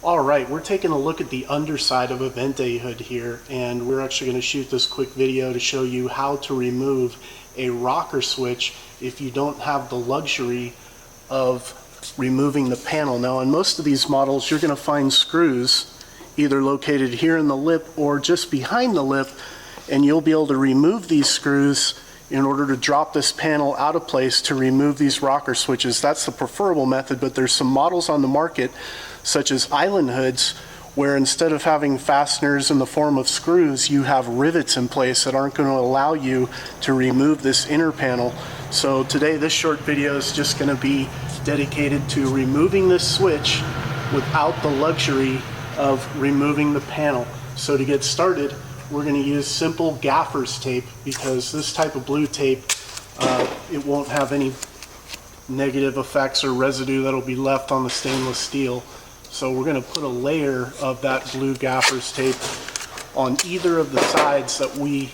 Alright, we're taking a look at the underside of a ventahood here, and we're actually going to shoot this quick video to show you how to remove a rocker switch if you don't have the luxury of removing the panel. Now on most of these models you're going to find screws either located here in the lip or just behind the lip, and you'll be able to remove these screws in order to drop this panel out of place to remove these rocker switches. That's the preferable method, but there's some models on the market such as island hoods where instead of having fasteners in the form of screws, you have rivets in place that aren't going to allow you to remove this inner panel. So today this short video is just going to be dedicated to removing this switch without the luxury of removing the panel. So to get started, we're going to use simple gaffer's tape, because this type of blue tape, it won't have any negative effects or residue that'll be left on the stainless steel. So we're going to put a layer of that blue gaffer's tape on either of the sides that we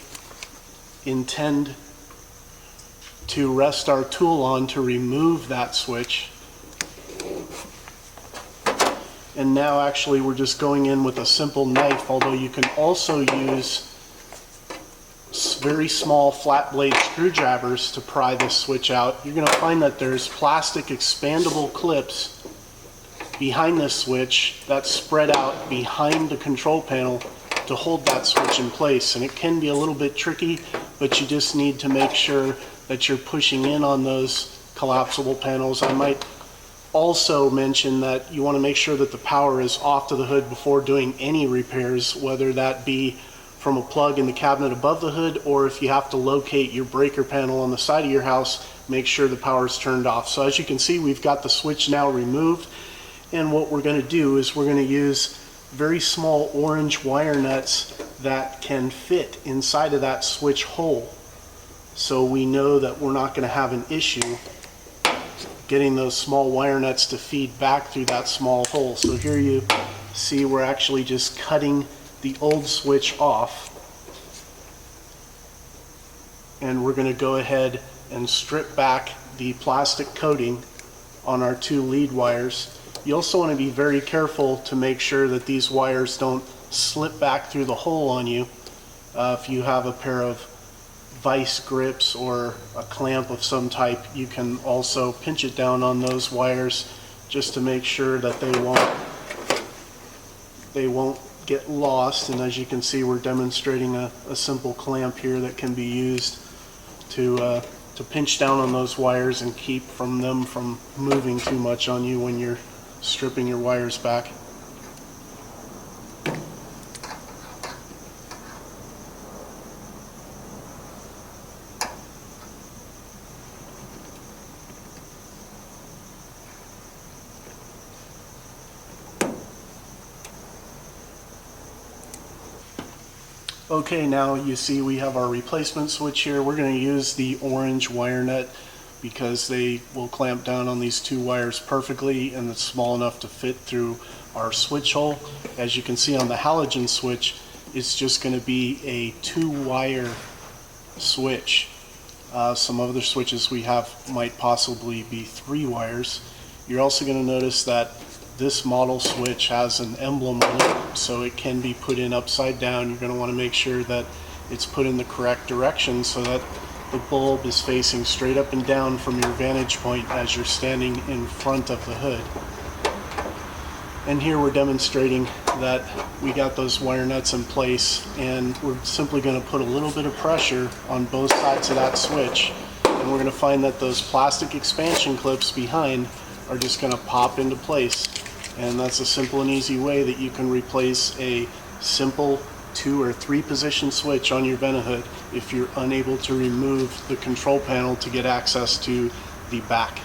intend to rest our tool on to remove that switch. And now actually we're just going in with a simple knife, although you can also use very small flat blade screwdrivers to pry this switch out. You're going to find that there's plastic expandable clips behind this switch that's spread out behind the control panel to hold that switch in place. And it can be a little bit tricky, but you just need to make sure that you're pushing in on those collapsible panels. I might also mention that you want to make sure that the power is off to the hood before doing any repairs, whether that be from a plug in the cabinet above the hood, or if you have to locate your breaker panel on the side of your house, make sure the power is turned off. So as you can see, we've got the switch now removed, and what we're going to do is we're going to use very small orange wire nuts that can fit inside of that switch hole, so we know that we're not going to have an issue getting those small wire nuts to feed back through that small hole. So here you see we're actually just cutting the old switch off, and we're going to go ahead and strip back the plastic coating on our two lead wires. You also want to be very careful to make sure that these wires don't slip back through the hole on you. If you have a pair of vice grips or a clamp of some type, you can also pinch it down on those wires just to make sure that they won't get lost. And as you can see, we're demonstrating a simple clamp here that can be used to pinch down on those wires and keep them from moving too much on you when you're stripping your wires back. Okay, now you see we have our replacement switch here. We're going to use the orange wire nut because they will clamp down on these two wires perfectly, and it's small enough to fit through our switch hole. As you can see on the halogen switch, it's just going to be a 2-wire switch. Some other switches we have might possibly be 3 wires. You're also going to notice that this model switch has an emblem on it, so it can be put in upside down. You're going to want to make sure that it's put in the correct direction so that the bulb is facing straight up and down from your vantage point as you're standing in front of the hood. And here we're demonstrating that we got those wire nuts in place, and we're simply going to put a little bit of pressure on both sides of that switch, and we're going to find that those plastic expansion clips behind are just going to pop into place. And that's a simple and easy way that you can replace a simple 2 or 3 position switch on your ventahood if you're unable to remove the control panel to get access to the back.